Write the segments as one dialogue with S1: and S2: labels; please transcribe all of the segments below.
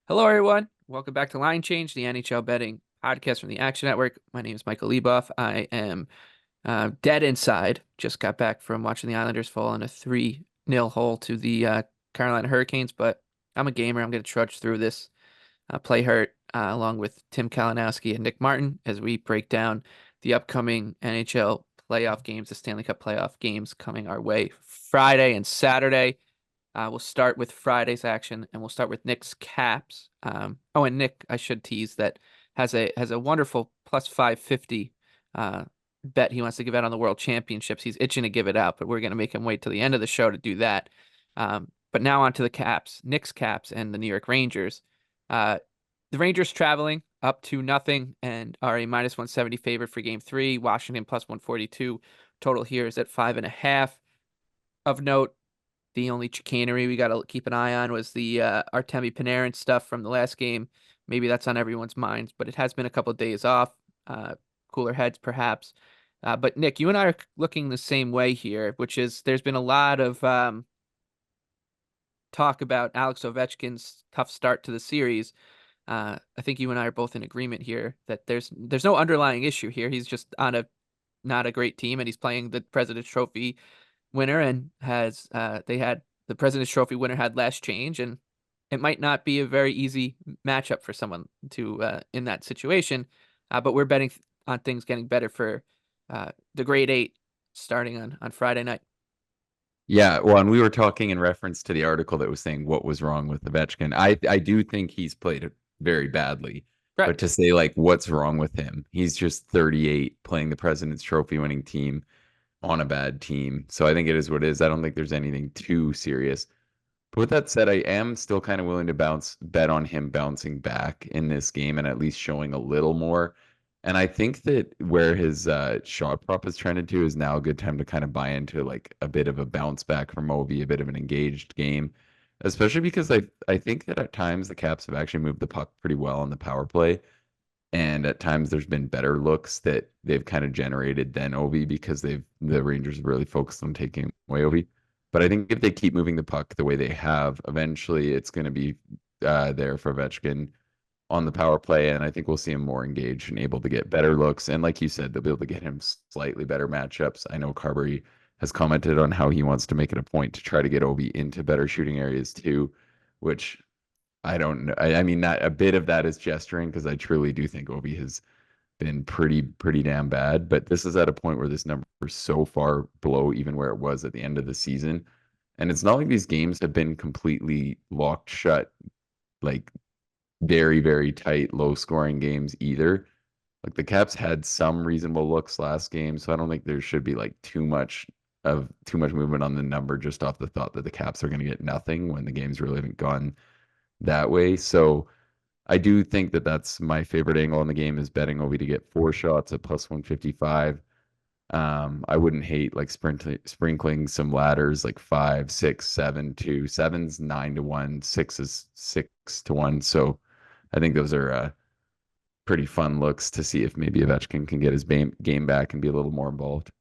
S1: Hello, everyone. Welcome back to Line Change, the NHL betting podcast from the Action Network. My name is Michael Leboff. I am dead inside. Just got back from watching the Islanders fall in a 3-0 hole to the Carolina Hurricanes, but I'm a gamer. I'm going to trudge through this play hurt along with Tim Kalinowski and Nick Martin as we break down the upcoming NHL playoff games, the Stanley Cup playoff games coming our way Friday and Saturday. We'll start with Friday's action, and we'll start with Nick's Caps. And Nick, I should tease that has a wonderful plus 550 bet he wants to give out on the World Championships. He's itching to give it out, but we're going to make him wait till the end of the show to do that. But now on to the Caps, Nick's Caps, and the New York Rangers. The Rangers traveling up to nothing and are a minus 170 favorite for Game 3. Washington plus 142. Total here is at 5.5. Of note, the only chicanery we got to keep an eye on was the Artemi Panarin stuff from the last game. Maybe that's on everyone's minds, but it has been a couple of days off. Cooler heads, perhaps. But Nick, you and I are looking the same way here, which is there's been a lot of talk about Alex Ovechkin's tough start to the series. I think you and I are both in agreement here that there's no underlying issue here. He's just on a not a great team, and he's playing the President's Trophy winner, and the President's Trophy winner had last change, and it might not be a very easy matchup for someone to in that situation. But we're betting on things getting better for the grade 8 starting on Friday night.
S2: Yeah, well, and we were talking in reference to the article that was saying what was wrong with Ovechkin. I do think he's played very badly, but
S1: Correct.
S2: to say like what's wrong with him, he's just 38 playing the President's Trophy winning team on a bad team. So I think it is what it is. I don't think there's anything too serious. But with that said, I am still kind of willing to bet on him bouncing back in this game and at least showing a little more. And I think that where his shot prop is trended to is now a good time to kind of buy into like a bit of a bounce back from Ovi, a bit of an engaged game, especially because I think that at times the Caps have actually moved the puck pretty well on the power play. And at times there's been better looks that they've kind of generated than Ovi because the Rangers have really focused on taking away Ovi. But I think if they keep moving the puck the way they have, eventually it's going to be there for Ovechkin on the power play, and I think we'll see him more engaged and able to get better looks. And like you said, they'll be able to get him slightly better matchups. I know Carberry has commented on how he wants to make it a point to try to get Ovi into better shooting areas too, which I don't know. I mean, that a bit of that is gesturing because I truly do think Ovi has been pretty damn bad. But this is at a point where this number is so far below even where it was at the end of the season. And it's not like these games have been completely locked shut, like very tight, low scoring games either. Like the Caps had some reasonable looks last game, so I don't think there should be like too much movement on the number just off the thought that the Caps are going to get nothing when the games really haven't gone that way. So I do think that that's my favorite angle in the game is betting Ovi to get 4 shots at plus 155. I wouldn't hate like sprinkling some ladders like 5, 6, 7, 2, 7's 9 to 1, 6 is 6 to 1. So I think those are pretty fun looks to see if maybe Ovechkin can get his game back and be a little more involved.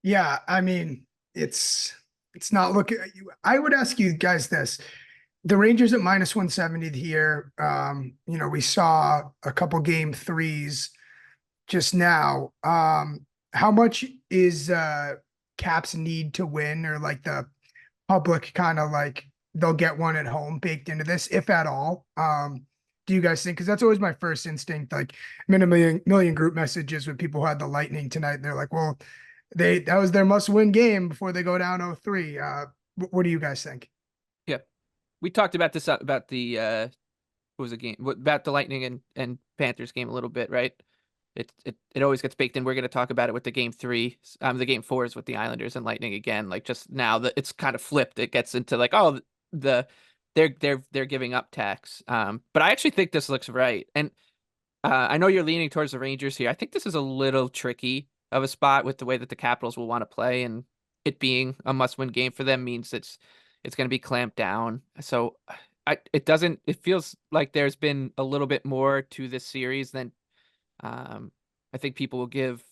S3: Yeah, I mean, it's not looking. I would ask you guys this: the Rangers at minus 170 here. We saw a couple game threes just now. How much is Caps need to win, or like the public kind of like they'll get one at home baked into this, if at all? Do you guys think? Because that's always my first instinct. Like, I'm in a million group messages with people who had the Lightning tonight. They're like, well, that was their must-win game before they go down 0-3. What do you guys think?
S1: Yeah, we talked about this about the what was the game about the Lightning and Panthers game a little bit, right? It always gets baked in. We're going to talk about it with the game 3, the game 4s with the Islanders and Lightning again. Like just now that it's kind of flipped, it gets into like, oh, they're giving up tax. But I actually think this looks right, and I know you're leaning towards the Rangers here. I think this is a little tricky of a spot with the way that the Capitals will want to play, and it being a must-win game for them means it's going to be clamped down. So it feels like there's been a little bit more to this series than I think people will give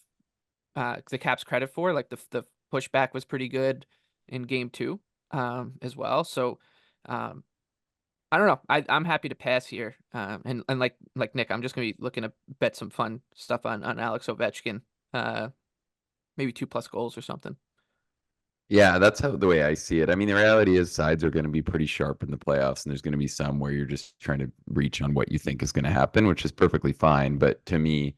S1: the Caps credit for. Like the pushback was pretty good in game 2 as well. So I don't know. I'm happy to pass here. And like Nick, I'm just gonna be looking to bet some fun stuff on Alex Ovechkin. Maybe 2+ goals or something.
S2: Yeah, that's the way I see it. I mean, the reality is sides are going to be pretty sharp in the playoffs, and there's going to be some where you're just trying to reach on what you think is going to happen, which is perfectly fine. But to me,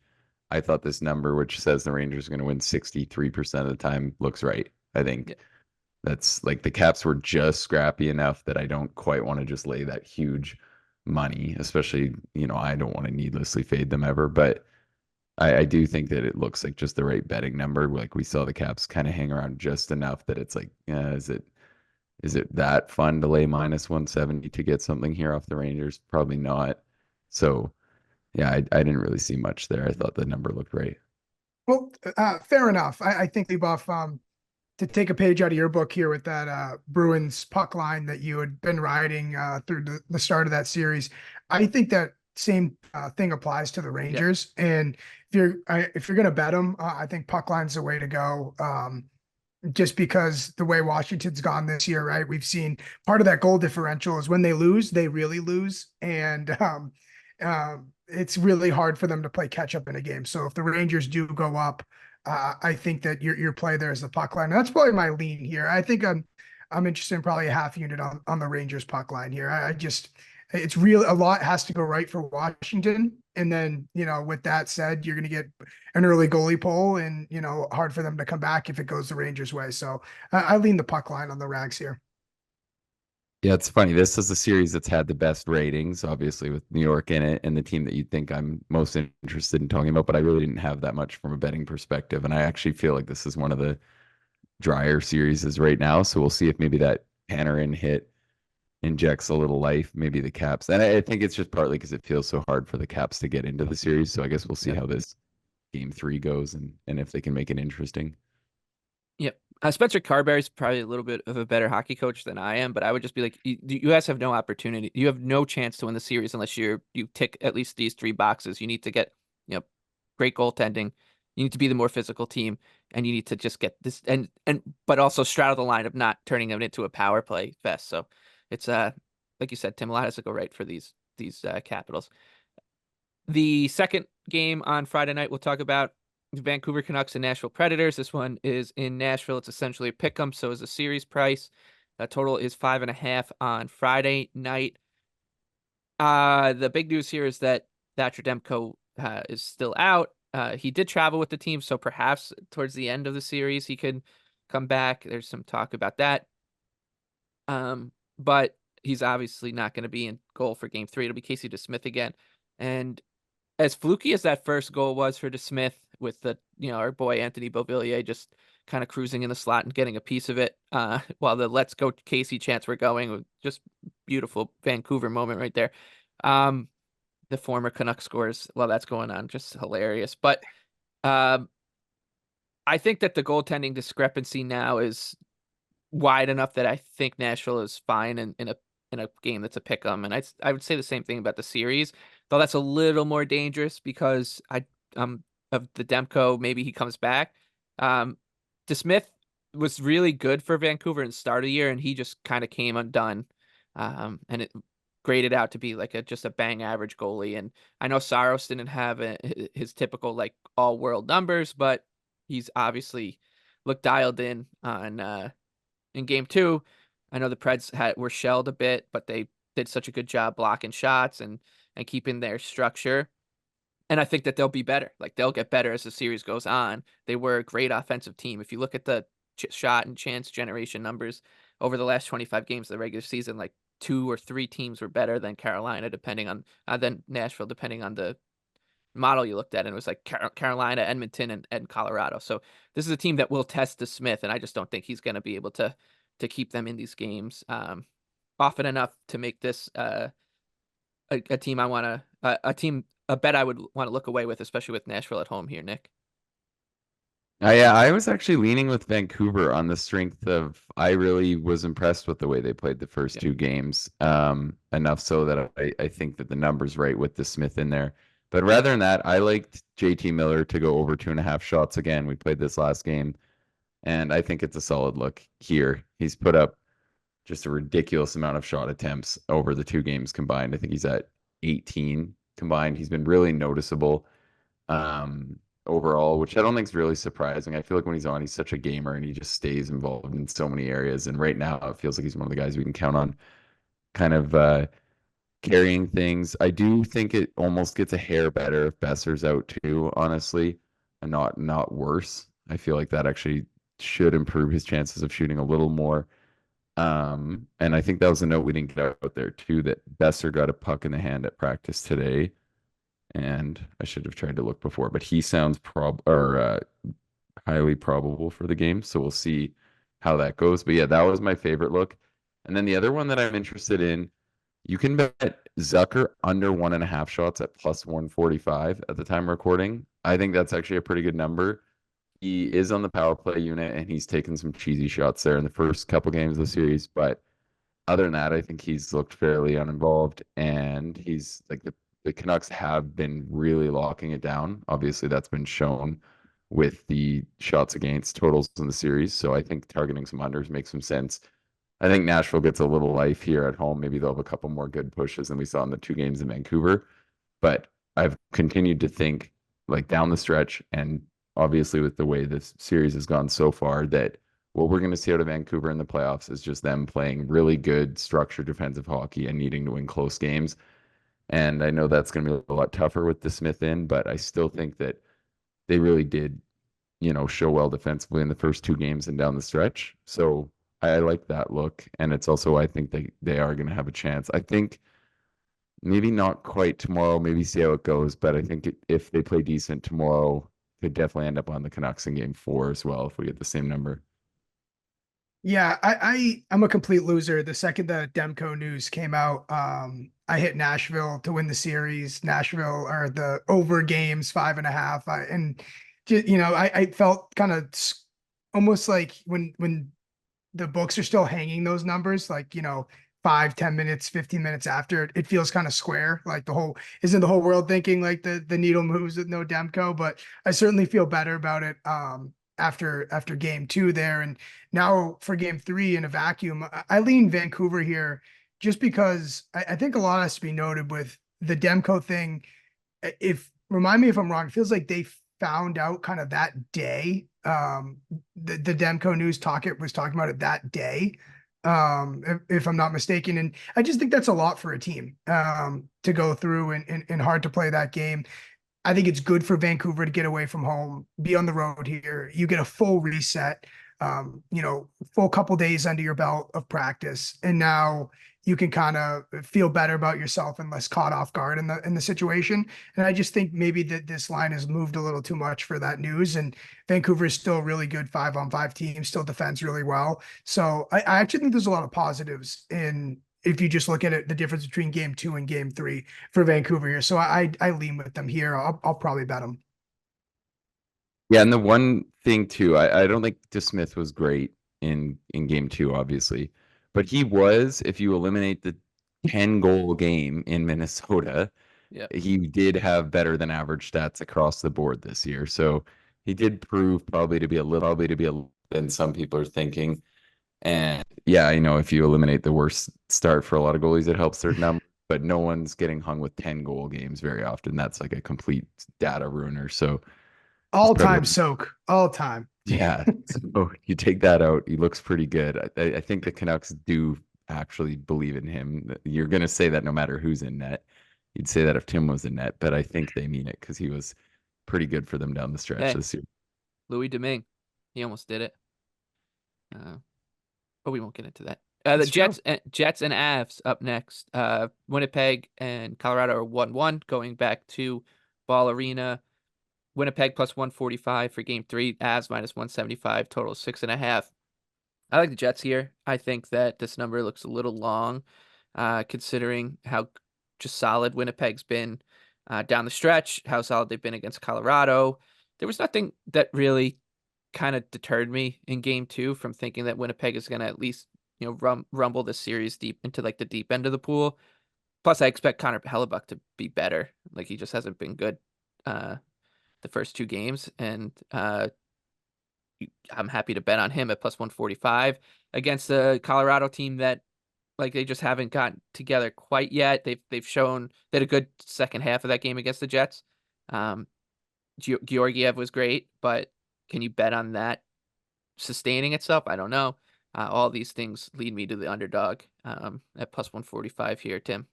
S2: I thought this number, which says the Rangers are going to win 63% of the time, looks right. I think
S1: Yeah.
S2: that's like the Caps were just scrappy enough that I don't quite want to just lay that huge money, especially, I don't want to needlessly fade them ever. But I do think that it looks like just the right betting number. Like we saw the Caps kind of hang around just enough that it's like, is it that fun to lay -170 to get something here off the Rangers? Probably not. So yeah, I didn't really see much there. I thought the number looked right.
S3: Well, fair enough. I think Leboff, to take a page out of your book here with that Bruins puck line that you had been riding through the start of that series, I think that same thing applies to the Rangers. And if you're gonna bet them, I think puck line's the way to go. Just because the way Washington's gone this year, right? We've seen part of that goal differential is when they lose, they really lose, and it's really hard for them to play catch up in a game. So if the Rangers do go up, I think that your play there is the puck line. And that's probably my lean here. I think I'm interested in probably a half unit on the Rangers puck line here. I just it's real a lot has to go right for Washington. And then, with that said, you're going to get an early goalie pull and, hard for them to come back if it goes the Rangers way. So I lean the puck line on the Rags here.
S2: Yeah, it's funny. This is the series that's had the best ratings, obviously, with New York in it and the team that you'd think I'm most interested in talking about, but I really didn't have that much from a betting perspective. And I actually feel like this is one of the drier series right now. So we'll see if maybe that Panarin hit injects a little life, maybe the Caps. And I think it's just partly because it feels so hard for the Caps to get into the series. So I guess we'll see how this game 3 goes and if they can make it interesting.
S1: Yep. Spencer Carberry's probably a little bit of a better hockey coach than I am, but I would just be like, you guys have no opportunity. You have no chance to win the series unless you tick at least these 3 boxes. You need to get, great goaltending. You need to be the more physical team, and you need to just get this but also straddle the line of not turning them into a power play fest. So it's like you said, Tim, a lot has to go right for these Capitals. The second game on Friday night, we'll talk about the Vancouver Canucks and Nashville Predators. This one is in Nashville. It's essentially a pick'em, so is a series price. Total is 5.5 on Friday night. The big news here is that Thatcher Demko is still out. He did travel with the team, so perhaps towards the end of the series he could come back. There's some talk about that. But he's obviously not going to be in goal for game 3. It'll be Casey DeSmith again. And as fluky as that first goal was for DeSmith with our boy Anthony Beauvillier just kind of cruising in the slot and getting a piece of it while the let's go Casey chants were going, just beautiful Vancouver moment right there. The former Canuck scores while that's going on, just hilarious. But I think that the goaltending discrepancy now is wide enough that I think Nashville is fine in a game that's a pick 'em. And I would say the same thing about the series, though that's a little more dangerous because of the Demko, maybe he comes back. DeSmith was really good for Vancouver in the start of the year, and he just kind of came undone. And it graded out to be like just a bang average goalie. And I know Saros didn't have his typical like all world numbers, but he's obviously looked dialed in on in game 2. I know the Preds were shelled a bit, but they did such a good job blocking shots and keeping their structure. And I think that they'll be better. Like they'll get better as the series goes on. They were a great offensive team. If you look at the shot and chance generation numbers over the last 25 games of the regular season, like 2 or 3 teams were better than Carolina, depending on than Nashville, depending on the model you looked at. And it was like Carolina, Edmonton, and Colorado. So this is a team that will test DeSmith, and I just don't think he's going to be able to keep them in these games often enough to make this a team I want to a bet I would want to look away with, especially with Nashville at home here, Nick.
S2: Yeah, I was actually leaning with Vancouver on the strength of I really was impressed with the way they played the first 2 games. Enough so that I think that the number's right with the Smith in there. But rather than that, I liked JT Miller to go over 2.5 shots again. We played this last game, and I think it's a solid look here. He's put up just a ridiculous amount of shot attempts over the 2 games combined. I think he's at 18 combined. He's been really noticeable overall, which I don't think is really surprising. I feel like when he's on, he's such a gamer and he just stays involved in so many areas. And right now, it feels like he's one of the guys we can count on kind of carrying things. I do think it almost gets a hair better if Besser's out too, honestly, and not worse. I feel like that actually should improve his chances of shooting a little more. And I think that was a note we didn't get out there too, that Besser got a puck in the hand at practice today. And I should have tried to look before, but he sounds highly probable for the game. So we'll see how that goes. But yeah, that was my favorite look. And then the other one that I'm interested in, you can bet Zucker under 1.5 shots at plus 145 at the time of recording. I think that's actually a pretty good number. He is on the power play unit and he's taken some cheesy shots there in the first couple games of the series. But other than that, I think he's looked fairly uninvolved. And he's like the Canucks have been really locking it down. Obviously, that's been shown with the shots against totals in the series. So I think targeting some unders makes some sense. I think Nashville gets a little life here at home. Maybe they'll have a couple more good pushes than we saw in the 2 games in Vancouver. But I've continued to think, like, down the stretch, and obviously with the way this series has gone so far, that what we're going to see out of Vancouver in the playoffs is just them playing really good structured defensive hockey and needing to win close games. And I know that's going to be a lot tougher with the Smith in, but I still think that they really did, show well defensively in the first 2 games and down the stretch. So I like that look. And it's also, I think they are going to have a chance. I think maybe not quite tomorrow, maybe see how it goes. But I think if they play decent tomorrow, could definitely end up on the Canucks in game 4 as well if we get the same number.
S3: Yeah, I'm a complete loser. The second the Demko news came out, I hit Nashville to win the series. Nashville or the over games 5.5. I felt kind of almost like when the books are still hanging those numbers, like 5, 10 minutes, 15 minutes after, it feels kind of square. Like isn't the whole world thinking like the needle moves with no Demko? But I certainly feel better about it. After game 2 there, and now for game 3 in a vacuum, I lean Vancouver here just because I think a lot has to be noted with the Demko thing. Remind me if I'm wrong, it feels like they found out kind of that day. The Demko news was talking about it that day, if I'm not mistaken. And I just think that's a lot for a team to go through and hard to play that game. I think it's good for Vancouver to get away from home, be on the road here. You get a full reset, full couple days under your belt of practice. And now you can kind of feel better about yourself and less caught off guard in the situation. And I just think maybe that this line has moved a little too much for that news. And Vancouver is still a really good 5-on-5 team, still defends really well. So I actually think there's a lot of positives if you just look at it, the difference between game 2 and game 3 for Vancouver here. So I lean with them here. I'll probably bet them.
S2: Yeah, and the one thing too, I don't think DeSmith was great in game 2, obviously, but he was, if you eliminate the 10-goal game in Minnesota,
S1: Yeah.
S2: he did have better than average stats across the board this year. So he did prove probably to be a little than some people are thinking. And yeah, if you eliminate the worst start for a lot of goalies, it helps their number, but no one's getting hung with 10-goal games very often. That's like a complete data ruiner. So
S3: all time soak, all time.
S2: Yeah. So you take that out, he looks pretty good. I think the Canucks do actually believe in him. You're going to say that no matter who's in net. You'd say that if Tim was in net, but I think they mean it because he was pretty good for them down the stretch this year.
S1: Louis Domingue, he almost did it. But we won't get into that. The Jets and Avs up next. Winnipeg and Colorado are 1-1 going back to Ball Arena. Winnipeg plus 145 for game 3. Avs minus 175. Total 6.5. I like the Jets here. I think that this number looks a little long, considering how just solid Winnipeg's been down the stretch, how solid they've been against Colorado. There was nothing that really kind of deterred me in game 2 from thinking that Winnipeg is going to at least, rumble this series deep into like the deep end of the pool. Plus, I expect Connor Hellebuyck to be better. Like, he just hasn't been good the first 2 games, and I'm happy to bet on him at plus 145. against a Colorado team that like they just haven't gotten together quite yet. They've shown that a good second half of that game against the Jets. Georgiev was great, but can you bet on that sustaining itself? I don't know. All these things lead me to the underdog at plus 145 here, Tim.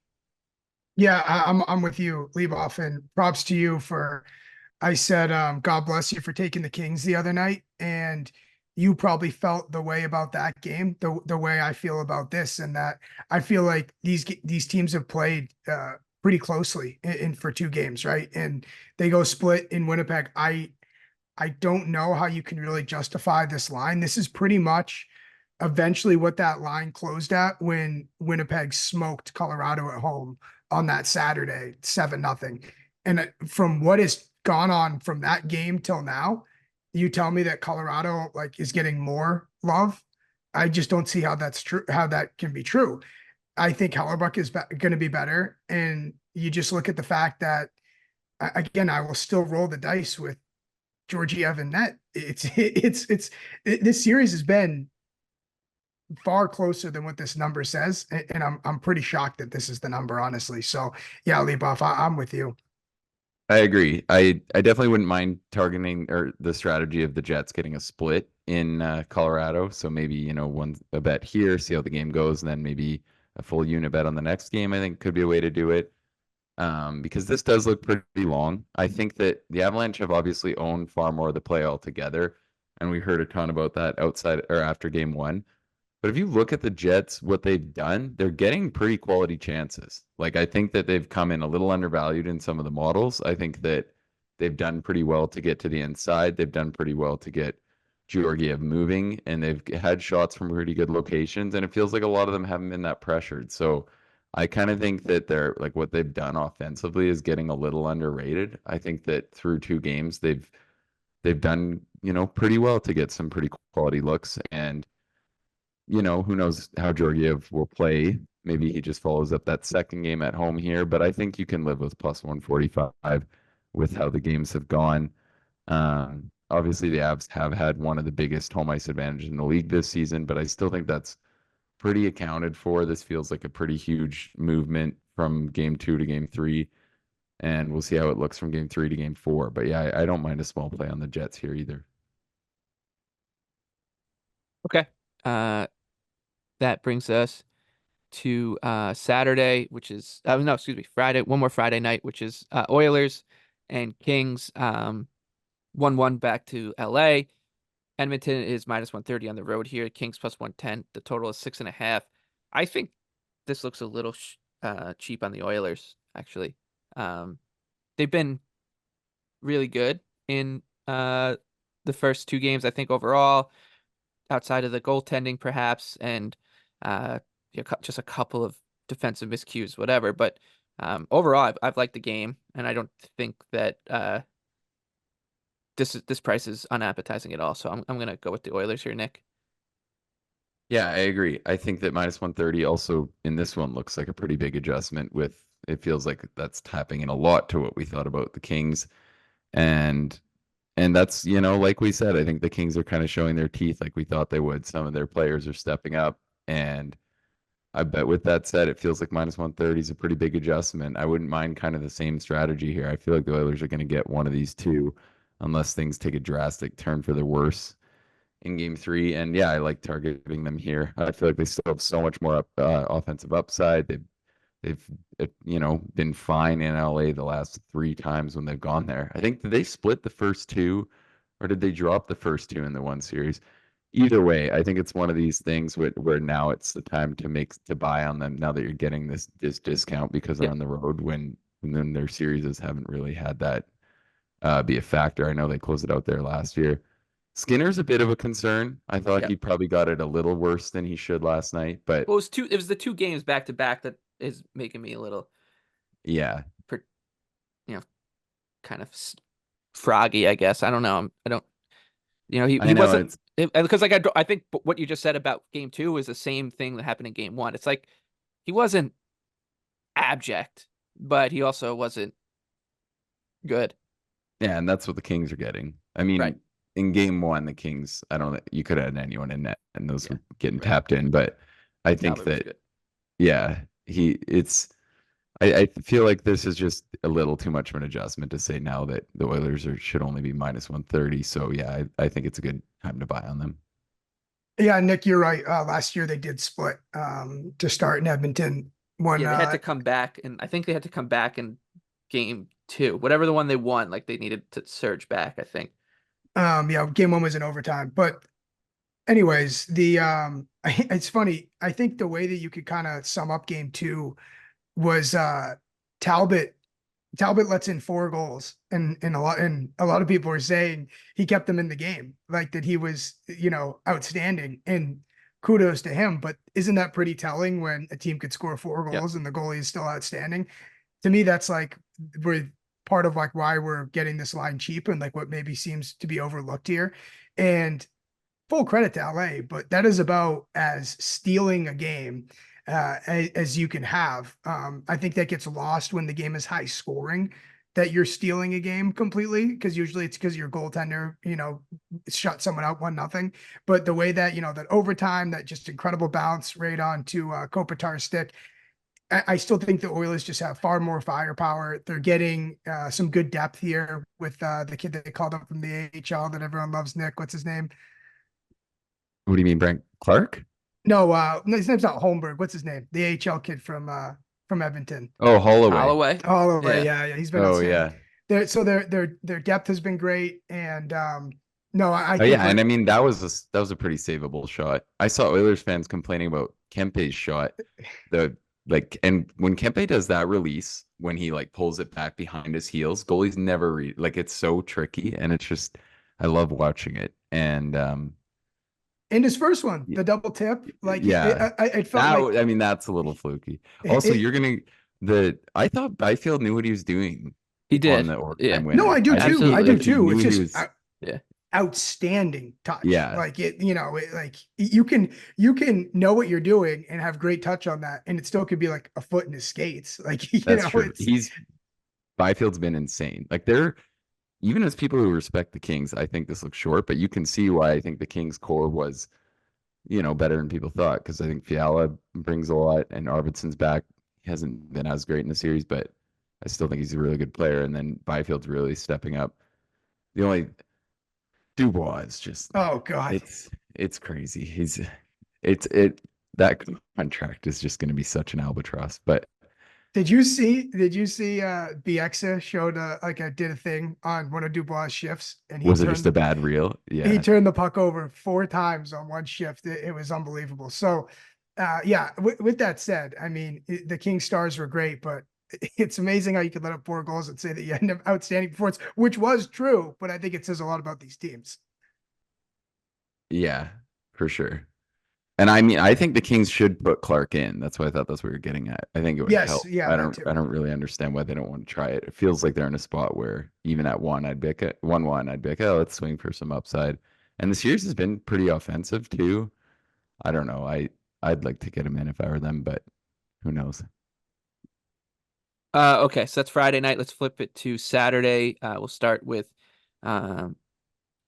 S3: Yeah, I'm with you, Leboff, and props to you for. I said, God bless you for taking the Kings the other night, and you probably felt the way about that game, the way I feel about this, and that I feel like these teams have played pretty closely in for 2 games, right? And they go split in Winnipeg. I don't know how you can really justify this line. This is pretty much eventually what that line closed at when Winnipeg smoked Colorado at home on that Saturday, 7-0. And from what has gone on from that game till now, you tell me that Colorado like is getting more love. I just don't see how that's true, how that can be true. I think Hellebuyck is going to be better. And you just look at the fact that, again, I will still roll the dice with Georgiev and net. This series has been far closer than what this number says, and I'm pretty shocked that this is the number, honestly. So yeah, Leboff, I'm with you.
S2: I agree. I definitely wouldn't mind targeting or the strategy of the Jets getting a split in Colorado. So maybe, you know, a bet here, see how the game goes, and then maybe a full unit bet on the next game, I think could be a way to do it. Because this does look pretty long. I think that the Avalanche have obviously owned far more of the play altogether, and we heard a ton about that outside or after game one. But if you look at the Jets, what they've done, they're getting pretty quality chances. Like, I think that they've come in a little undervalued in some of the models. I think that they've done pretty well to get to the inside. They've done pretty well to get Georgiev moving, and they've had shots from pretty good locations. And it feels like a lot of them haven't been that pressured. So I kind of think that they're like what they've done offensively is getting a little underrated. I think that through 2 games, they've done, you know, pretty well to get some pretty quality looks. And you know, who knows how Georgiev will play. Maybe he just follows up that second game at home here, but I think you can live with plus 145 with how the games have gone. Obviously, the Avs have had one of the biggest home ice advantages in the league this season, but I still think that's pretty accounted for. This feels like a pretty huge movement from game 2 to game 3, and we'll see how it looks from game 3 to game 4. But yeah, I don't mind a small play on the Jets here either.
S1: Okay. That brings us to Saturday, which is no, excuse me, Friday. One more Friday night, which is Oilers and Kings. 1-1 back to LA. Edmonton is minus 130 on the road here. Kings plus 110. The total is 6.5. I think this looks a little cheap on the Oilers, actually. They've been really good in the first 2 games, I think, overall, outside of the goaltending, perhaps, and just a couple of defensive miscues, whatever. But overall, I've liked the game, and I don't think that this price is unappetizing at all. So I'm gonna go with the Oilers here, Nick.
S2: Yeah, I agree. I think that minus 130 also in this one looks like a pretty big adjustment with it feels like that's tapping in a lot to what we thought about the Kings. And that's, you know, like we said, I think the Kings are kind of showing their teeth like we thought they would. Some of their players are stepping up. And I bet with that said, it feels like minus 130 is a pretty big adjustment. I wouldn't mind kind of the same strategy here. I feel like the Oilers are going to get one of these two unless things take a drastic turn for the worse in game 3. And yeah, I like targeting them here. I feel like they still have so much more offensive upside. They've you know, been fine in LA the last 3 times when they've gone there. I think did they split the first 2 or did they drop the first 2 in the one series? Either way, I think it's one of these things where now it's the time to buy on them now that you're getting this discount because they're
S1: Yep.
S2: on the road when and then their series haven't really had that be a factor. I know they closed it out there last year. Skinner's a bit of a concern. I thought
S1: Yep.
S2: he probably got it a little worse than he should last night, but
S1: Well, it was the 2 games back to back that is making me a little,
S2: yeah,
S1: you know, kind of froggy, I guess. I don't know. I don't,
S2: I
S1: he
S2: know
S1: wasn't,
S2: it's
S1: because like I think what you just said about game 2 is the same thing that happened in game 1. It's like he wasn't abject, but he also wasn't good.
S2: yeah, and that's what the Kings are getting. I mean,
S1: Right.
S2: in game one, the Kings, I don't know, you could have had anyone in net and those
S1: Yeah,
S2: were getting
S1: right.
S2: tapped in, but I think
S1: Talbot was
S2: that,
S1: good.
S2: yeah, I feel like this is just a little too much of an adjustment to say now that the Oilers should only be minus 130. So yeah, I think it's a good time to buy on them.
S3: Yeah, Nick, you're right. Last year they did split to start in Edmonton. One
S1: Yeah, they had to come back, and I think they had to come back in game 2, whatever the one they won. Like they needed to surge back, I think.
S3: yeah, game one was in overtime. But anyways, it's funny. I think the way that you could kind of sum up game two was Talbot Talbot lets in 4 goals, and a lot of people are saying he kept them in the game, like that he was, outstanding, and kudos to him. But isn't that pretty telling when a team could score 4 goals and the goalie is still outstanding? To me, that's like we're part of like why we're getting this line cheap and like what maybe seems to be overlooked here. And full credit to LA, but that is about as stealing a game as you can have. I think that gets lost when the game is high scoring, that you're stealing a game completely, because usually it's because your goaltender, shut someone out 1-0. But the way that, that overtime, that just incredible bounce right on to Kopitar's stick, I still think the Oilers just have far more firepower. They're getting some good depth here with the kid that they called up from the AHL that everyone loves, Nick. What's his name?
S2: What do you mean, Brent Clark?
S3: No, his name's not Holmberg. What's his name? The AHL kid from Edmonton.
S2: Oh, Holloway.
S1: Holloway.
S3: Holloway,
S1: Yeah.
S3: yeah, he's been
S2: Oh,
S3: outstanding.
S2: yeah.
S3: Their depth has been great, and no, I
S2: Oh,
S3: think
S2: yeah. And I mean, that was a pretty savable shot. I saw Oilers fans complaining about Kempe's shot. And when Kempe does that release, when he like pulls it back behind his heels, goalies never read. Like it's so tricky, and it's just I love watching it. And
S3: in his first one, the double tip, like
S2: yeah,
S3: it felt like
S2: I mean that's a little fluky. Also,
S3: it.
S2: I thought Byfield knew what he was doing
S1: He
S2: on
S1: did.
S2: the
S1: Yeah.
S2: overtime
S3: No, I
S2: winner.
S3: do
S2: I think
S3: too. I
S1: Absolutely.
S3: do
S2: he
S3: too.
S2: knew
S3: It's
S2: he
S3: just
S2: was.
S1: Yeah.
S3: outstanding touch.
S2: Yeah,
S3: Like like you can know what you're doing and have great touch on that, and it still could be like a foot in his skates. Like
S2: that's true.
S3: it's
S2: Byfield's been insane. Like even as people who respect the Kings, I think this looks short, but you can see why I think the Kings core was, better than people thought. Because I think Fiala brings a lot, and Arvidsson's back. He hasn't been as great in the series, but I still think he's a really good player. And then Byfield's really stepping up. The only Dubois is just
S3: oh god.
S2: it's crazy. That contract is just going to be such an albatross. But
S3: Did you see Bieksa showed did a thing on one of Dubois' shifts, and
S2: was it just a bad reel?
S3: he
S2: Yeah.
S3: turned the puck over 4 times on one shift. It was unbelievable. So yeah, with that said, I mean the King Stars were great, but it's amazing how you could let up 4 goals and say that you had an outstanding performance, which was true, but I think it says a lot about these teams.
S2: Yeah, for sure. And I mean, I think the Kings should put Clark in. That's why I thought that's what we were getting at. I think it would
S3: Yes,
S2: help.
S3: yeah,
S2: I
S3: that
S2: don't
S3: too.
S2: I don't really understand why they don't want to try it. It feels like they're in a spot where even at 1-1, I'd be like, oh, let's swing for some upside. And the series has been pretty offensive too. I don't know. I'd like to get him in if I were them, but who knows?
S1: Okay, so that's Friday night. Let's flip it to Saturday. We'll start with um,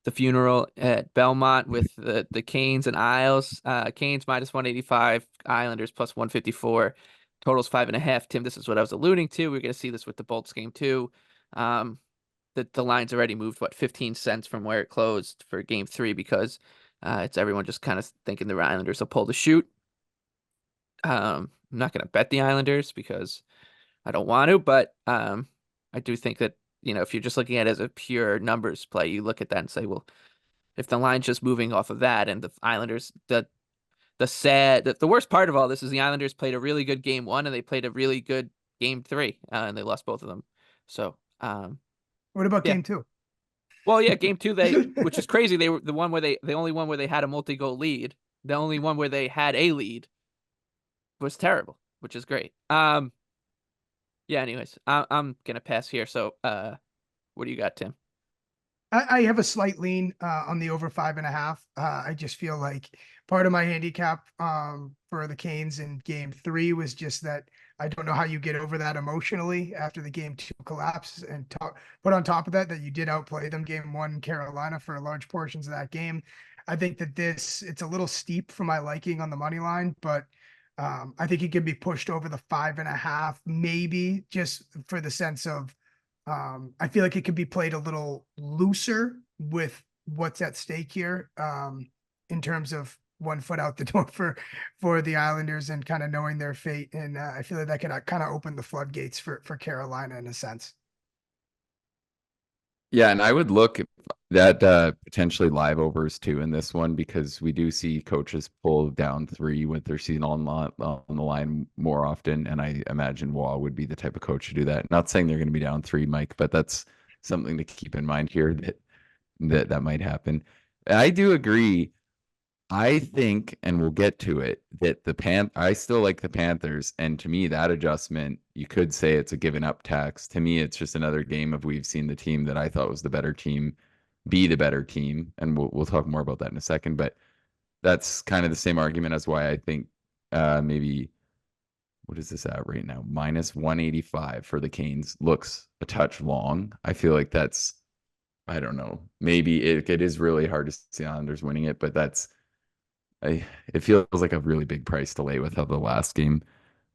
S1: the funeral at Belmont with the Canes and Isles. Canes minus 185, Islanders plus 154. Totals 5.5. Tim, this is what I was alluding to. We're going to see this with the Bolts game too. The line's already moved, 15 cents from where it closed for game 3 because it's everyone just kind of thinking the Islanders will pull the shoot. I'm not going to bet the Islanders because I don't want to, but I do think that, if you're just looking at it as a pure numbers play, you look at that and say, well, if the line's just moving off of that and the Islanders, the worst part of all this is the Islanders played a really good game 1 and they played a really good game 3 and they lost both of them. So,
S3: What about
S1: yeah.
S3: game 2?
S1: Well, yeah, game 2, which is crazy. They were the only one where they had a multi-goal lead. The only one where they had a lead was terrible, which is great. Yeah, anyways, I'm gonna pass here. So, what do you got, Tim?
S3: I have a slight lean on the over 5.5. I just feel like part of my handicap for the Canes in game 3 was just that I don't know how you get over that emotionally after the game 2 collapse, and put on top of that you did outplay them game 1 in Carolina for large portions of that game. I think that it's a little steep for my liking on the money line, but I think it can be pushed over the 5.5, maybe just for the sense of I feel like it could be played a little looser with what's at stake here, in terms of one foot out the door for the Islanders and kind of knowing their fate. And I feel like that could kind of open the floodgates for Carolina in a sense.
S2: Yeah, and I would look at potentially live overs too in this one, because we do see coaches pull down 3 with their season on the line more often, and I imagine Wall would be the type of coach to do that. Not saying they're going to be down 3, Mike, but that's something to keep in mind here, that might happen. I do agree. I think, and we'll get to it, that I still like the Panthers, and to me, that adjustment, you could say it's a given up tax. To me, it's just another game of we've seen the team that I thought was the better team be the better team, and we'll talk more about that in a second. But that's kind of the same argument as why I think maybe, what is this at right now? Minus 185 for the Canes looks a touch long. I feel like that's, I don't know, maybe it is really hard to see Islanders winning it, but it feels like a really big price to lay with how the last game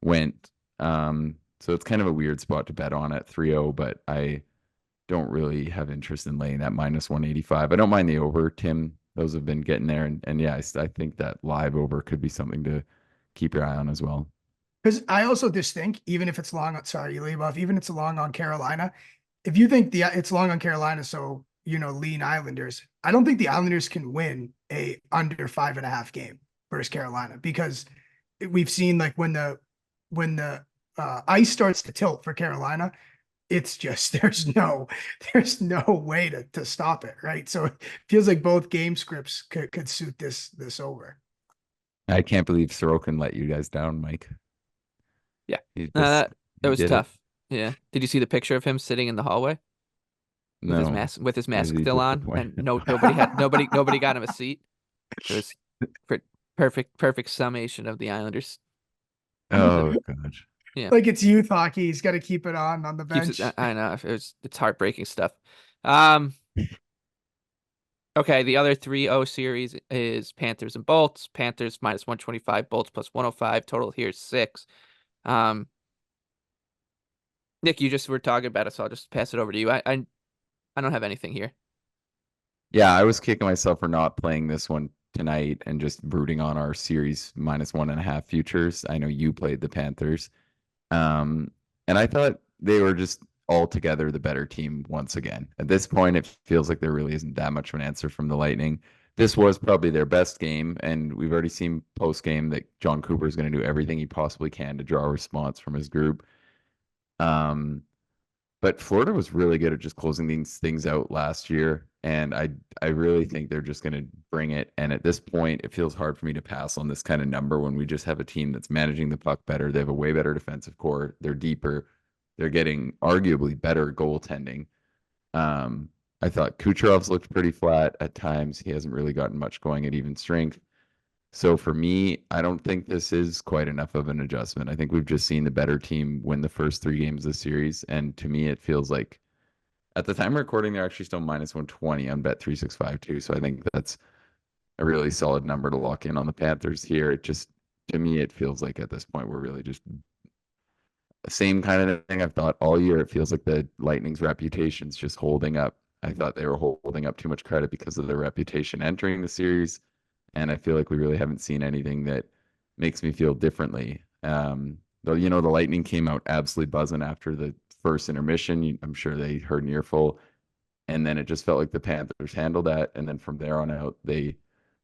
S2: went. So it's kind of a weird spot to bet on at 3-0, but I don't really have interest in laying that minus 185. I don't mind the over, Tim. Those have been getting there. And yeah, I think that live over could be something to keep your eye on as well.
S3: Because I also just think, even if it's long, sorry, you leave off, even if it's long on Carolina, if you think it's long on Carolina, so, lean Islanders, I don't think the Islanders can win a under 5.5 game versus Carolina, because we've seen like when the ice starts to tilt for Carolina, it's just, there's no way to stop it. Right. So it feels like both game scripts could suit this over.
S2: I can't believe Sorokin let you guys down, Mike.
S1: Yeah.
S2: He
S1: That was
S2: did
S1: tough. Yeah. Did you see the picture of him sitting in the hallway with his
S2: No.
S1: mask
S2: Was he
S1: still on,
S2: disappointed?
S1: and nobody got him a seat? It was perfect summation of the Islanders.
S2: Oh gosh.
S1: Yeah.
S3: Like it's youth hockey. He's got to keep it on the
S1: Keeps
S3: bench.
S1: it, I know it's heartbreaking stuff. Okay, the other 3-0 series is Panthers and Bolts. Panthers minus 125, Bolts plus 105. Total here is 6. Nick, you just were talking about it, so I'll just pass it over to you. I don't have anything here.
S2: Yeah, I was kicking myself for not playing this one tonight and just rooting on our series minus 1.5 futures. I know you played the Panthers. And I thought they were just altogether the better team once again. At this point, it feels like there really isn't that much of an answer from the Lightning. This was probably their best game, and we've already seen post game that John Cooper is going to do everything he possibly can to draw a response from his group. But Florida was really good at just closing these things out last year, and I really think they're just going to bring it. And at this point, it feels hard for me to pass on this kind of number when we just have a team that's managing the puck better. They have a way better defensive core. They're deeper. They're getting arguably better goaltending. I thought Kucherov's looked pretty flat at times. He hasn't really gotten much going at even strength. So for me, I don't think this is quite enough of an adjustment. I think we've just seen the better team win the first 3 games of the series. And to me, it feels like at the time of recording, they're actually still minus 120 on Bet365 too. So I think that's a really solid number to lock in on the Panthers here. It just, to me, it feels like at this point, we're really just the same kind of thing I've thought all year. It feels like the Lightning's reputation's just holding up. I thought they were holding up too much credit because of their reputation entering the series. And I feel like we really haven't seen anything that makes me feel differently. Though, the Lightning came out absolutely buzzing after the first intermission. I'm sure they heard an earful. And then it just felt like the Panthers handled that. And then from there on out, they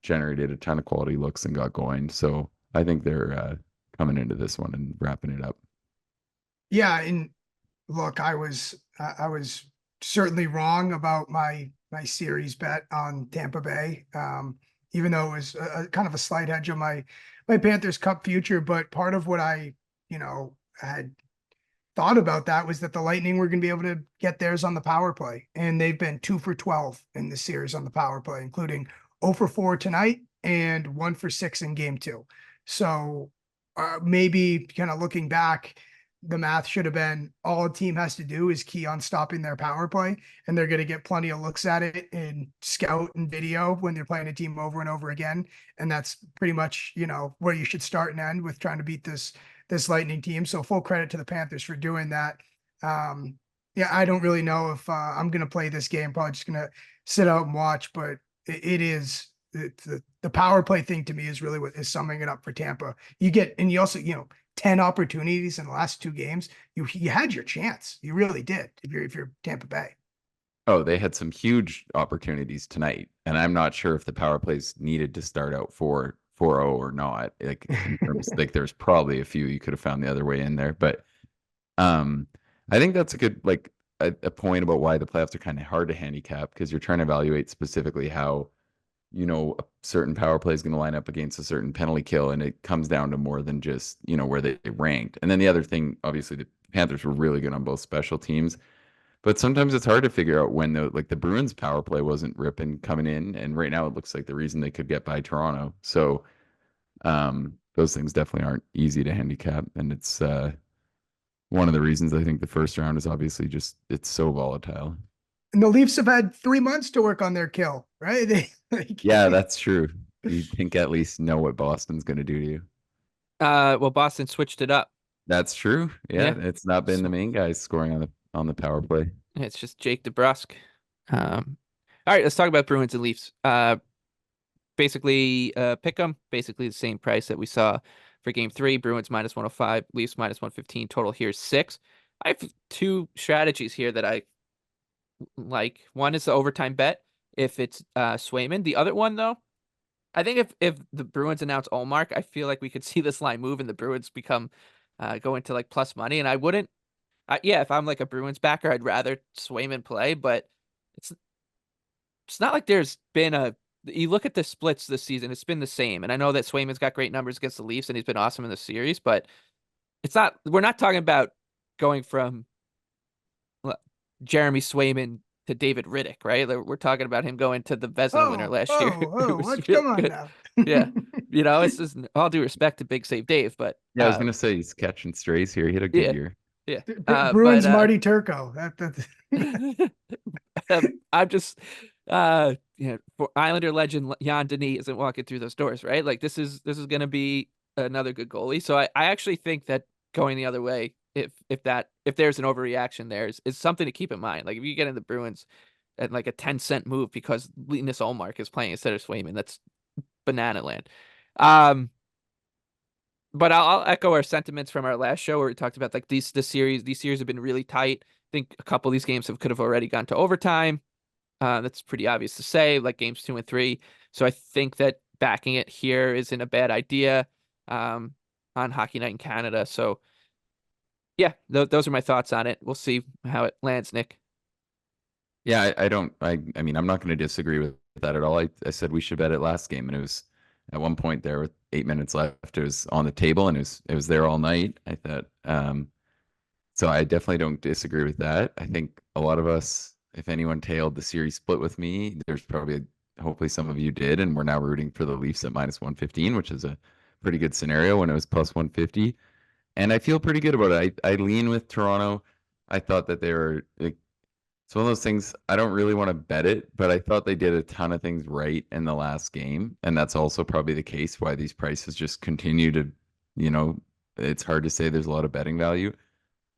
S2: generated a ton of quality looks and got going. So I think they're coming into this one and wrapping it up.
S3: Yeah, and look, I was certainly wrong about my series bet on Tampa Bay. Even though it was a kind of a slight hedge on my Panthers Cup future, but part of what I, had thought about that was that the Lightning were going to be able to get theirs on the power play. And they've been 2 for 12 in the series on the power play, including 0 for 4 tonight and 1 for 6 in game 2. So maybe kind of looking back, the math should have been all a team has to do is key on stopping their power play, and they're going to get plenty of looks at it in scout and video when they're playing a team over and over again. And that's pretty much, where you should start and end with trying to beat this Lightning team. So full credit to the Panthers for doing that. Yeah, I don't really know if I'm going to play this game. Probably just going to sit out and watch, but the power play thing to me is really what is summing it up for Tampa. You also, 10 opportunities in the last 2 games. You had your chance. You really did. If you're Tampa Bay.
S2: Oh, they had some huge opportunities tonight, and I'm not sure if the power plays needed to start out 4-0 or not. Like, in terms, like there's probably a few you could have found the other way in there, but I think that's a good a point about why the playoffs are kind of hard to handicap, because you're trying to evaluate specifically how a certain power play is going to line up against a certain penalty kill, and it comes down to more than just where they ranked. And then the other thing, obviously, the Panthers were really good on both special teams, but sometimes it's hard to figure out when the Bruins power play wasn't ripping coming in, and right now it looks like the reason they could get by Toronto. So those things definitely aren't easy to handicap, and it's one of the reasons I think the first round is obviously just it's so volatile.
S3: And the Leafs have had 3 months to work on their kill, right?
S2: Yeah, that's true. You think at least know what Boston's going to do to you.
S1: Well, Boston switched it up.
S2: That's true. Yeah, it's not been the main guys scoring on the power play.
S1: It's just Jake DeBrusk. All right, let's talk about Bruins and Leafs. Basically, pick them. Basically the same price that we saw for Game 3. Bruins -105, Leafs -115. Total here is 6. I have 2 strategies here that I like. One is the overtime bet if it's Swayman. The other one, though, I think if the Bruins announce Ullmark, I feel like we could see this line move and the Bruins become go into like plus money. And I wouldn't, if I'm like a Bruins backer, I'd rather Swayman play. But it's not like there's been you look at the splits this season, it's been the same. And I know that Swayman's got great numbers against the Leafs and he's been awesome in the series, but we're not talking about going from Jeremy Swayman to David Riddick, right? We're talking about him going to the Vezina winner last year.
S3: Come on now.
S1: Yeah. It's just all due respect to Big Save Dave, but
S2: yeah, I was gonna say he's catching strays here. He had a good year.
S1: Yeah.
S3: Bruins Marty Turco.
S1: I'm just for Islander legend Jan Denis isn't walking through those doors, right? Like this is gonna be another good goalie. So I actually think that going the other way, if there's an overreaction there, is something to keep in mind. Like if you get in the Bruins at like a 10-cent move because Linus Ullmark is playing instead of Swayman, that's banana land. But I'll echo our sentiments from our last show where we talked about like these series have been really tight. I think a couple of these games could have already gone to overtime. That's pretty obvious to say, like games 2 and 3. So I think that backing it here isn't a bad idea on Hockey Night in Canada. So yeah, those are my thoughts on it. We'll see how it lands, Nick.
S2: Yeah, I mean, I'm not going to disagree with that at all. I said we should bet it last game, and it was at one point there with 8 minutes left. It was on the table, and it was there all night. I thought, so I definitely don't disagree with that. I think a lot of us, if anyone tailed the series split with me, there's probably hopefully some of you did, and we're now rooting for the Leafs at -115, which is a pretty good scenario when it was +150. And I feel pretty good about it. I lean with Toronto. I thought that they were it's one of those things, I don't really want to bet it, but I thought they did a ton of things right in the last game. And that's also probably the case why these prices just continue to, it's hard to say there's a lot of betting value,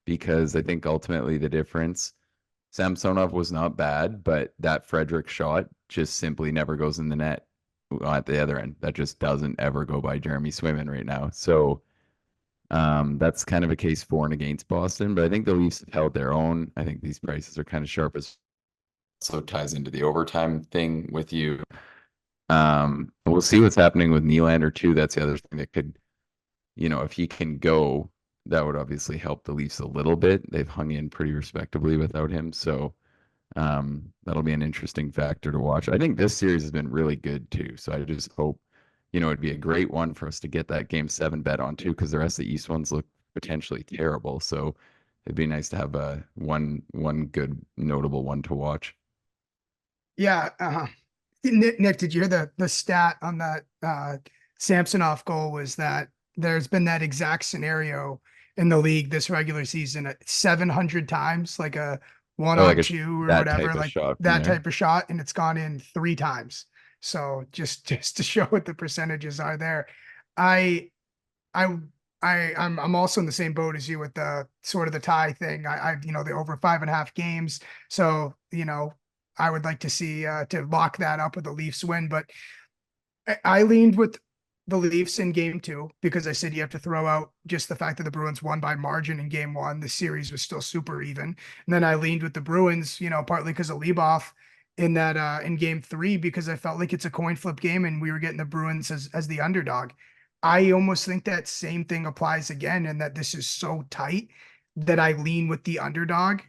S2: because I think ultimately the difference, Samsonov was not bad, but that Frederick shot just simply never goes in the net at the other end. That just doesn't ever go by Jeremy Swayman right now. So that's kind of a case for and against Boston, but I think the Leafs have held their own. I think these prices are kind of sharp, as so ties into the overtime thing with you. We'll see what's happening with Nylander too. That's the other thing that could, if he can go, that would obviously help the Leafs a little bit. They've hung in pretty respectably without him, so that'll be an interesting factor to watch. I think this series has been really good too, so I just hope it'd be a great one for us to get that Game 7 bet on too, because the rest of the East ones look potentially terrible. So it'd be nice to have a one good notable one to watch.
S3: Yeah. Nick, did you hear the stat on that Samsonov goal? Was that there's been that exact scenario in the league this regular season 700 times, like a one
S2: Oh,
S3: on
S2: like
S3: two or
S2: that
S3: whatever,
S2: type of
S3: like
S2: shot from
S3: that
S2: there.
S3: type of shot, and it's gone in 3 times. So just to show what the percentages are there. I I I'm also in the same boat as you with the sort of the tie thing. The over 5.5 games. So, I would like to see to lock that up with the Leafs win, but I leaned with the Leafs in game 2 because I said you have to throw out just the fact that the Bruins won by margin in game 1. The series was still super even. And then I leaned with the Bruins, partly because of Lieboff in that in game 3, because I felt like it's a coin flip game and we were getting the Bruins as the underdog. I almost think that same thing applies again, and that this is so tight that I lean with the underdog.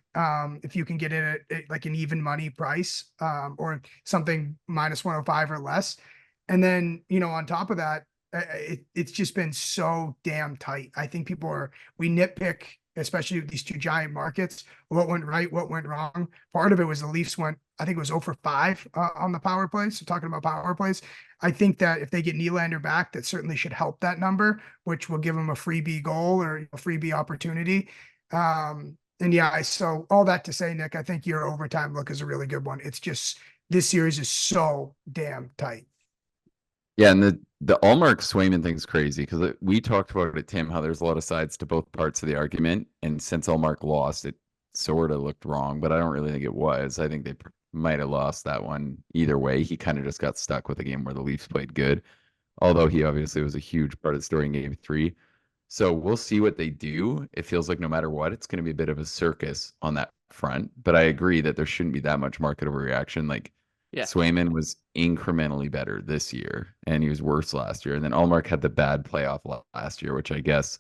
S3: If you can get it at like an even money price, or something minus 105 or less. And then, on top of that, it's just been so damn tight. I think we nitpick, especially with these two giant markets, what went right, what went wrong. Part of it was the Leafs I think it was 0 for 5 on the power play. So talking about power plays, I think that if they get Nylander back, that certainly should help that number, which will give them a freebie goal or a freebie opportunity. And yeah, so all that to say, Nick, I think your overtime look is a really good one. It's just, this series is so damn tight.
S2: Yeah, and the Allmark Swayman thing's crazy because we talked about it, Tim, how there's a lot of sides to both parts of the argument, and since Allmark lost, it sort of looked wrong, but I don't really think it was. I think they might have lost that one either way. He kind of just got stuck with a game where the Leafs played good, although he obviously was a huge part of the story in game 3. So we'll see what they do. It feels like no matter what, it's going to be a bit of a circus on that front. But I agree that there shouldn't be that much market overreaction. Like
S1: Yeah.
S2: Swayman was incrementally better this year, and he was worse last year. And then Allmark had the bad playoff last year, which I guess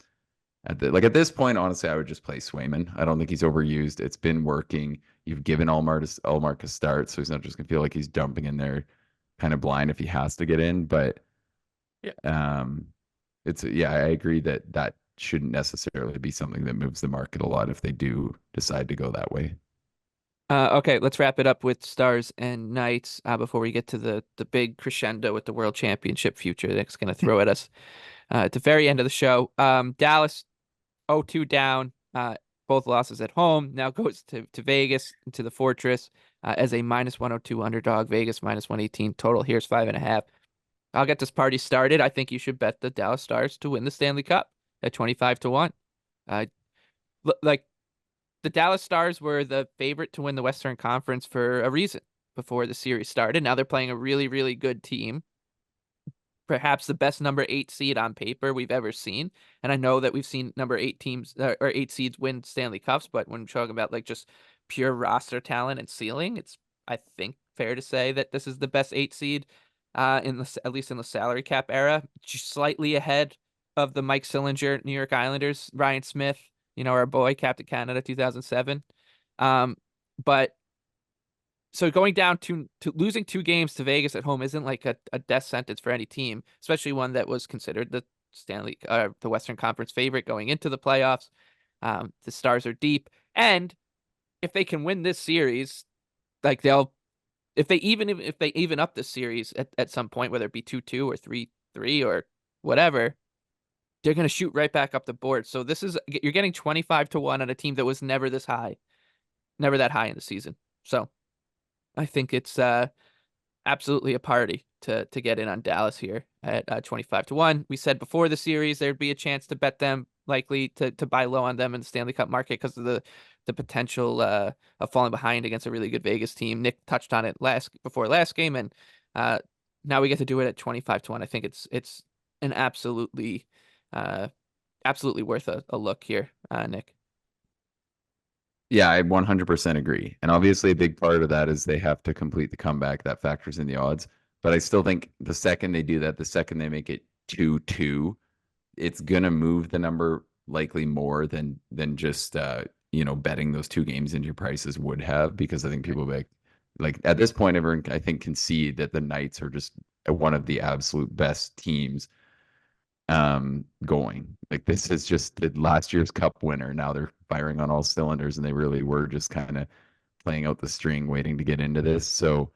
S2: at this point, honestly, I would just play Swayman. I don't think he's overused. It's been working. You've given Allmark a start, so he's not just gonna feel like he's dumping in there kind of blind if he has to get in. But
S1: Yeah.
S2: I agree that that shouldn't necessarily be something that moves the market a lot if they do decide to go that way.
S1: Okay, let's wrap it up with Stars and Knights before we get to the big crescendo with the World Championship future that's going to throw at us at the very end of the show. Dallas 0-2 down, both losses at home. Now goes to Vegas, to the Fortress, as a minus 102 underdog. Vegas minus 118. Total here's 5.5. I'll get this party started. I think you should bet the Dallas Stars to win the Stanley Cup at 25-1. Like, the Dallas Stars were the favorite to win the Western Conference for a reason before the series started. Now they're playing a really, really good team. Perhaps the best number 8 seed on paper we've ever seen. And I know that we've seen number 8 teams or 8 seeds win Stanley Cups, but when we're talking about like just pure roster talent and ceiling, it's, I think, fair to say that this is the best 8 seed at least in the salary cap era, just slightly ahead of the Mike Sillinger New York Islanders, Ryan Smith, our boy, Captain Canada 2007. But so going down to losing 2 games to Vegas at home isn't like a death sentence for any team, especially one that was considered the the Western Conference favorite going into the playoffs. The Stars are deep, and if they can win this series, like if they even up this series at some point, whether it be 2-2 or 3-3 or whatever, they're going to shoot right back up the board. So you're getting 25-1 on a team that was never that high in the season. So I think it's absolutely a party to get in on Dallas here at 25-1. We said before the series there'd be a chance to bet them, likely to buy low on them in the Stanley Cup market because of the potential of falling behind against a really good Vegas team. Nick touched on it before last game, and now we get to do it at 25-1. I think it's an absolutely worth a look here, Nick.
S2: Yeah, I 100% agree. And obviously, a big part of that is they have to complete the comeback. That factors in the odds. But I still think the second they do that, the second they make it 2-2, it's going to move the number likely more than just betting those 2 games into your prices would have, because I think people like at this point, everyone I think concede that the Knights are just one of the absolute best teams going. Like this is just the last year's cup winner. Now they're firing on all cylinders, and they really were just kind of playing out the string, waiting to get into this. So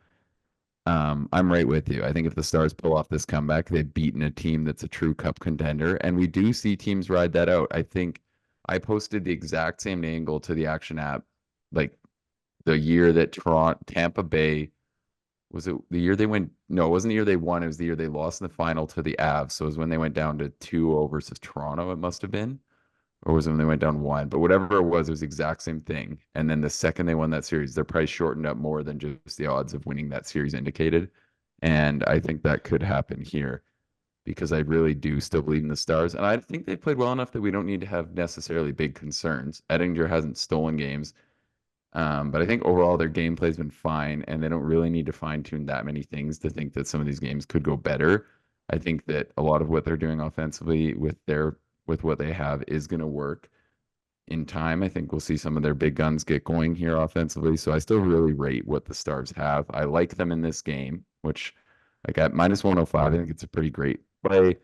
S2: I'm right with you. I think if the Stars pull off this comeback, they've beaten a team that's a true cup contender, and we do see teams ride that out. I think I posted the exact same angle to the Action app, like the year that Tampa Bay was it the year they went? No, it wasn't the year they won. It was the year they lost in the final to the Avs. So it was when they went down to 2-0 versus Toronto. It must have been, or was it when they went down 1? But whatever it was the exact same thing. And then the second they won that series, their price shortened up more than just the odds of winning that series indicated. And I think that could happen here because I really do still believe in the Stars. And I think they played well enough that we don't need to have necessarily big concerns. Ettinger hasn't stolen games. But I think overall their gameplay's been fine, and they don't really need to fine tune that many things to think that some of these games could go better. I think that a lot of what they're doing offensively with what they have is going to work in time. I think we'll see some of their big guns get going here offensively. So I still really rate what the Stars have. I like them in this game, which like at -105, I think it's a pretty great play.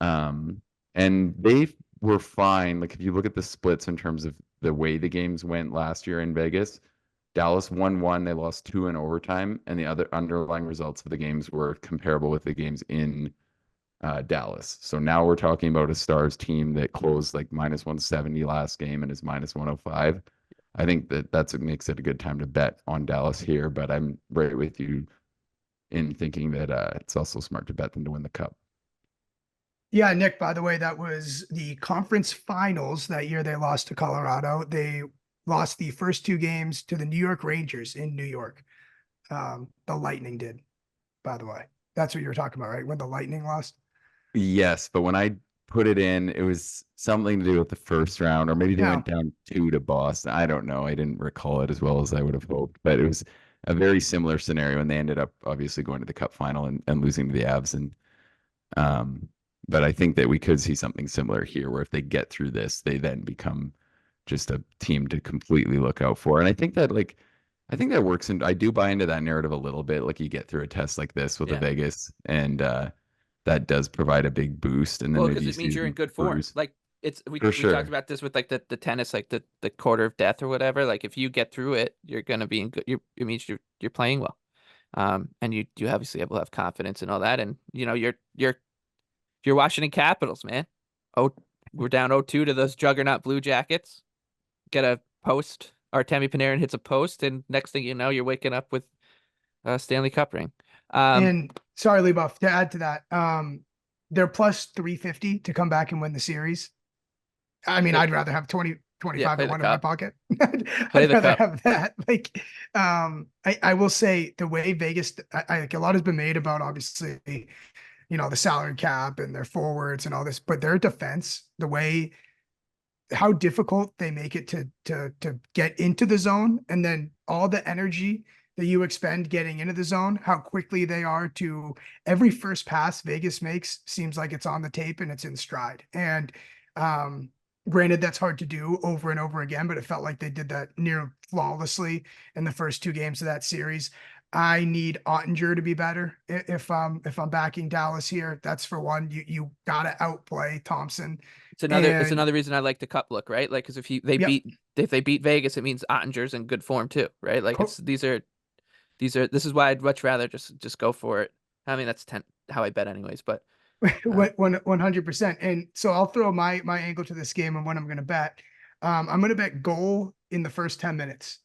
S2: And they were fine. Like if you look at the splits in terms of the way the games went last year in Vegas, Dallas won 1, they lost 2 in overtime, and the other underlying results of the games were comparable with the games in Dallas. So now we're talking about a Stars team that closed like -170 last game and is -105. I think that's what makes it a good time to bet on Dallas here, but I'm right with you in thinking that it's also smart to bet them to win the cup.
S3: Yeah, Nick, by the way, that was the conference finals that year they lost to Colorado. They lost the first 2 games to the New York Rangers in New York. The Lightning did, by the way. That's what you were talking about, right? When the Lightning lost?
S2: Yes, but when I put it in, it was something to do with the first round, or maybe they
S3: No.
S2: went down 2 to Boston. I don't know. I didn't recall it as well as I would have hoped, but it was a very similar scenario, and they ended up obviously going to the cup final and losing to the Avs. And but I think that we could see something similar here, where if they get through this, they then become just a team to completely look out for. And I think that works, and I do buy into that narrative a little bit. Like you get through a test like this with a Vegas, and that does provide a big boost. And then
S1: well,
S2: maybe
S1: because it means you're in good form. Like we talked about this with like the tennis, like the quarter of death or whatever. Like if you get through it, you're gonna be in good. It means you're playing well, and you obviously will have confidence and all that. And you know you're Washington Capitals, man. Oh, we're down 0-2 to those juggernaut Blue Jackets. Get a post. Artemi Panarin hits a post, and next thing you know, you're waking up with a Stanley Cup ring.
S3: And sorry, Lebuff, to add to that, they're plus 350 to come back and win the series. I mean, I'd rather have 25 and 1 in my pocket. I'd rather have that. Like, I will say the way Vegas, like a lot has been made about obviously, the salary cap and their forwards and all this, but their defense, how difficult they make it to get into the zone, and then all the energy that you expend getting into the zone, how quickly they are to every first pass Vegas makes seems like it's on the tape and it's in stride. And granted, that's hard to do over and over again, but it felt like they did that near flawlessly in the first 2 games of that series. I need Ottinger to be better if I'm backing Dallas here. That's for one. You gotta outplay Thompson.
S1: It's another reason I like the cup look, right? Like, because if they beat Vegas, it means Ottinger's in good form too, right? Like this is why I'd much rather just go for it. I mean, that's how I bet anyways, but
S3: 100%. And so I'll throw my angle to this game and what I'm going to bet. I'm going to bet goal in the first 10 minutes.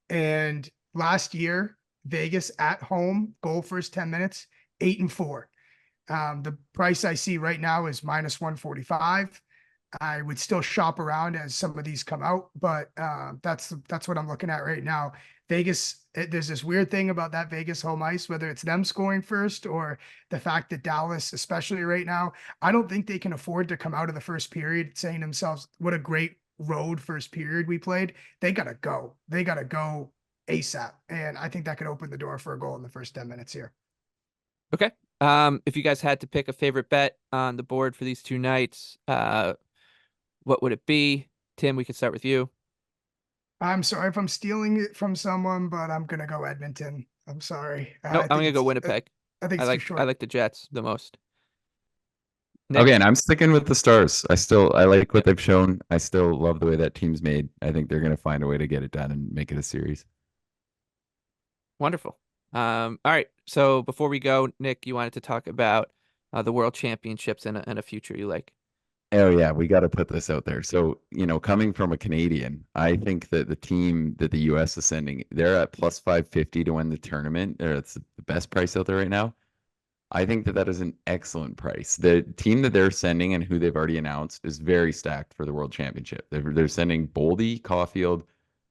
S3: And last year, Vegas at home, goal first 10 minutes, 8-4. The price I see right now is -145. I would still shop around as some of these come out, but that's what I'm looking at right now. Vegas, there's this weird thing about that Vegas home ice, whether it's them scoring first or the fact that Dallas, especially right now, I don't think they can afford to come out of the first period saying to themselves, what a great road first period we played. They got to go. They got to go ASAP. And I think that could open the door for a goal in the first 10 minutes here.
S1: Okay. If you guys had to pick a favorite bet on the board for these 2 nights, what would it be? Tim, we could start with you.
S3: I'm sorry if I'm stealing it from someone, but I'm going to go Edmonton. I'm sorry.
S1: No, I'm going to go Winnipeg.
S3: I think it's too short.
S1: I like the Jets the most. Nick?
S2: Again, I'm sticking with the Stars. I like what they've shown. I still love the way that team's made. I think they're going to find a way to get it done and make it a series.
S1: Wonderful. All right. So before we go, Nick, you wanted to talk about the World Championships and a future you like.
S2: Oh yeah, we got to put this out there. So, coming from a Canadian, I think that the team that the US is sending, they're at plus 550 to win the tournament. It's the best price out there right now. I think that that is an excellent price. The team that they're sending and who they've already announced is very stacked for the World Championship. They're sending Boldy, Caulfield,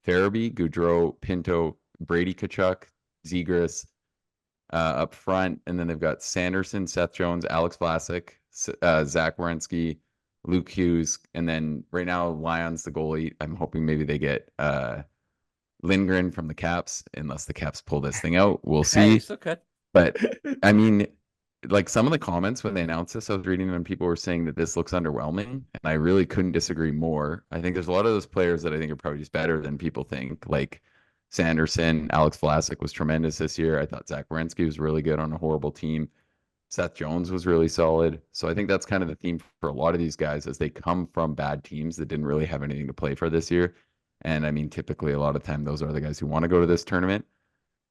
S2: Farabee, Goudreau, Pinto, Brady Tkachuk, Zegras up front, and then they've got Sanderson, Seth Jones, Alex Vlasic, Zach Werenski, Luke Hughes, and then right now Lyon's the goalie. I'm hoping maybe they get Lindgren from the Caps, unless the Caps pull this thing out. We'll see.
S1: Hey, still could.
S2: But I mean, like some of the comments when they announced this, I was reading them, people were saying that this looks underwhelming, and I really couldn't disagree more. I think there's a lot of those players that I think are probably just better than people think. Like Sanderson, Alex Vlasic was tremendous this year. I thought Zach Werenski was really good on a horrible team. Seth Jones was really solid. So I think that's kind of the theme for a lot of these guys as they come from bad teams that didn't really have anything to play for this year. And I mean, typically a lot of time those are the guys who want to go to this tournament.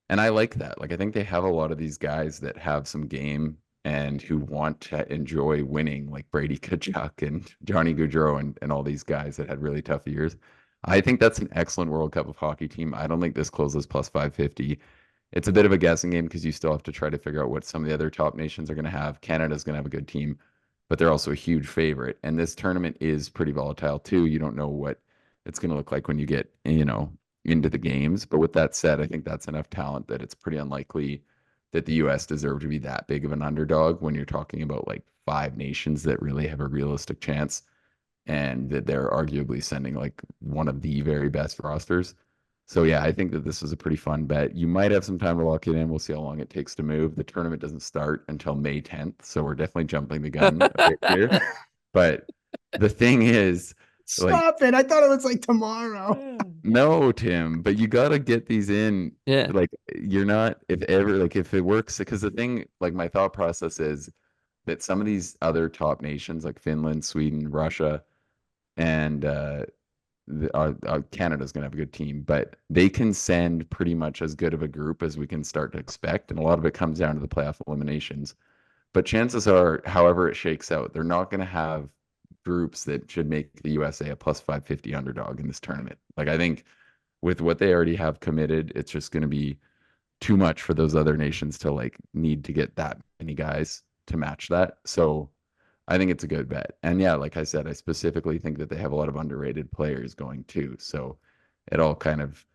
S2: And I like that. Like I think they have a lot of these guys that have some game and who want to enjoy winning, like Brady Tkachuk and Johnny Gaudreau and all these guys that had really tough years. I think that's an excellent World Cup of Hockey team. I don't think this closes plus 550. It's a bit of a guessing game because you still have to try to figure out what some of the other top nations are going to have. Canada's going to have a good team, but they're also a huge favorite. And this tournament is pretty volatile too. You don't know what it's going to look like when you get, into the games. But with that said, I think that's enough talent that it's pretty unlikely that the US deserve to be that big of an underdog when you're talking about like 5 nations that really have a realistic chance and that they're arguably sending like one of the very best rosters. So yeah, I think that this is a pretty fun bet. You might have some time to lock it in. We'll see how long it takes to move. The tournament doesn't start until May 10th, so we're definitely jumping the gun a bit here. But the thing is,
S3: Stop it. I thought it was like tomorrow.
S2: no, Tim, but you got to get these in.
S1: Yeah.
S2: Like you're not, if it works, because the thing, like my thought process is that some of these other top nations like Finland, Sweden, Russia, and Canada's going to have a good team, but they can send pretty much as good of a group as we can start to expect. And a lot of it comes down to the playoff eliminations. But chances are, however it shakes out, they're not going to have groups that should make the USA a plus 550 underdog in this tournament. Like I think with what they already have committed, it's just going to be too much for those other nations to like need to get that many guys to match that. So I think it's a good bet. And yeah, like I said, I specifically think that they have a lot of underrated players going too. So it all kind of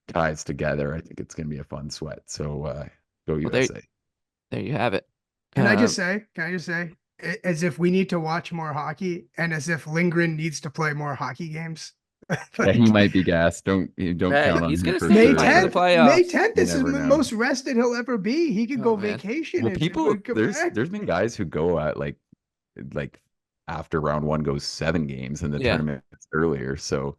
S2: ties together. I think it's going to be a fun sweat. So go USA.
S1: There you have it.
S3: Can I just say, as if we need to watch more hockey and as if Lindgren needs to play more hockey games.
S2: Yeah, he might be gassed. Don't count on
S1: he's
S2: him
S1: gonna
S2: for
S1: stay
S2: sure.
S1: in the playoffs.
S3: May 10th, this is
S2: never
S3: the
S2: know.
S3: most rested he'll ever be. He could go
S1: man.
S3: vacation.
S2: Well,
S3: and
S2: people,
S3: come
S2: there's
S3: back.
S2: been guys who go at like after round 1 goes 7 games and the tournament earlier. So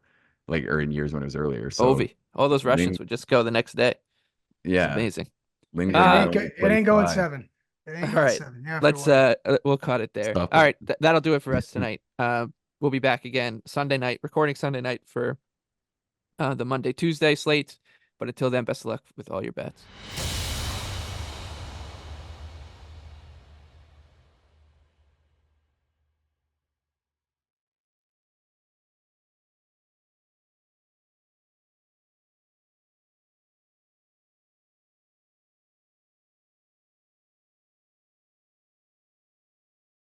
S2: like, or in years when it was earlier. So
S1: Ovi, all those Russians would just go the next day.
S2: Yeah,
S1: it's amazing.
S3: It ain't going 7. It ain't
S1: All
S3: going
S1: right,
S3: 7. Yeah,
S1: let's we'll cut it there.
S2: Stop
S1: all
S2: it.
S1: right, that'll do it for us tonight. We'll be back again Sunday night, recording Sunday night for the Monday Tuesday slate. But until then, best of luck with all your bets.